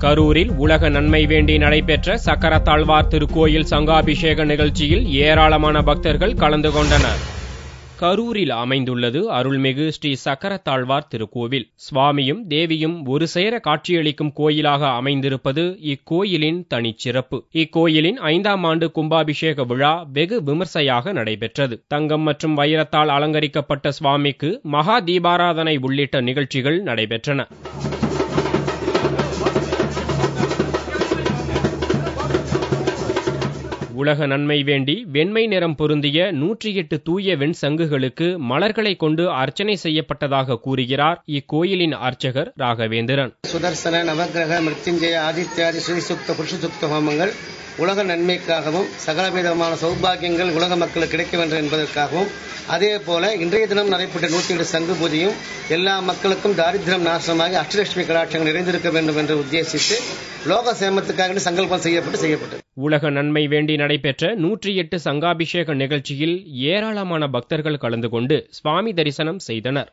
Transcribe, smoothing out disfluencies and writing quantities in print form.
கரூரில் உலக நன்மை வேண்டி நடைபெற்ற சக்கரத்தாழ்வார் திருக்கோயில் சங்காபிஷேக நிகழ்ச்சியில் ஏராளமான பக்தர்கள் கலந்து கொண்டனர். கரூரில் அமைந்துள்ளது அருள்மிகு ஸ்ரீ சக்கரத்தாழ்வார் திருக்கோவில். சுவாமியும் தேவியும் ஒரு சேர காட்சியளிக்கும் கோயிலாக அமைந்திருப்பது இக்கோயிலின் தனிச்சிறப்பு. இக்கோயிலின் 5ஆம் ஆண்டு கும்பாபிஷேக விழா வெகு விமர்சையாக நடைபெற்றது. தங்கம் மற்றும் வைரத்தால் அலங்கரிக்கப்பட்ட சுவாமிக்கு மகா தீபாராதனை உள்ளிட்ட நிகழ்ச்சிகள் நடைபெற்றன. உலக நன்மை வேண்டி வெண்மை நிறம் பொருந்திய 108 தூய வெண் சங்குகளுக்கு மலர்களை கொண்டு அர்ச்சனை செய்யப்பட்டதாக கூறுகிறார் இக்கோயிலின் அர்ச்சகர் ராகவேந்திரன். சுதர்சன நவகிரக மிருத்யுஞ்சய ஆதித்யாதி ஸ்ரீசுக்த புருஷசுக்த ஹோமங்கள் உலக நன்மைக்காகவும் சகலவிதமான சௌபாகியங்கள் உலக மக்களுக்கு கிடைக்க வேண்டும் என்பதற்காகவும், அதே போல இன்றைய தினம் நடைபெற்ற 108 சங்கு பூஜையும் எல்லா மக்களுக்கும் தாரித்திரம் நாசமாகி அஷ்டலட்சுமி கடாட்சங்கள் நிறைந்திருக்க வேண்டும் என்று உத்தேசித்து லோக சேமத்துக்காக சங்கல்பம் செய்யப்பட்டது. உலக நன்மை வேண்டி நடைபெற்ற 108 சங்காபிஷேக நிகழ்ச்சியில் ஏராளமான பக்தர்கள் கலந்து கொண்டு சுவாமி தரிசனம் செய்தனர்.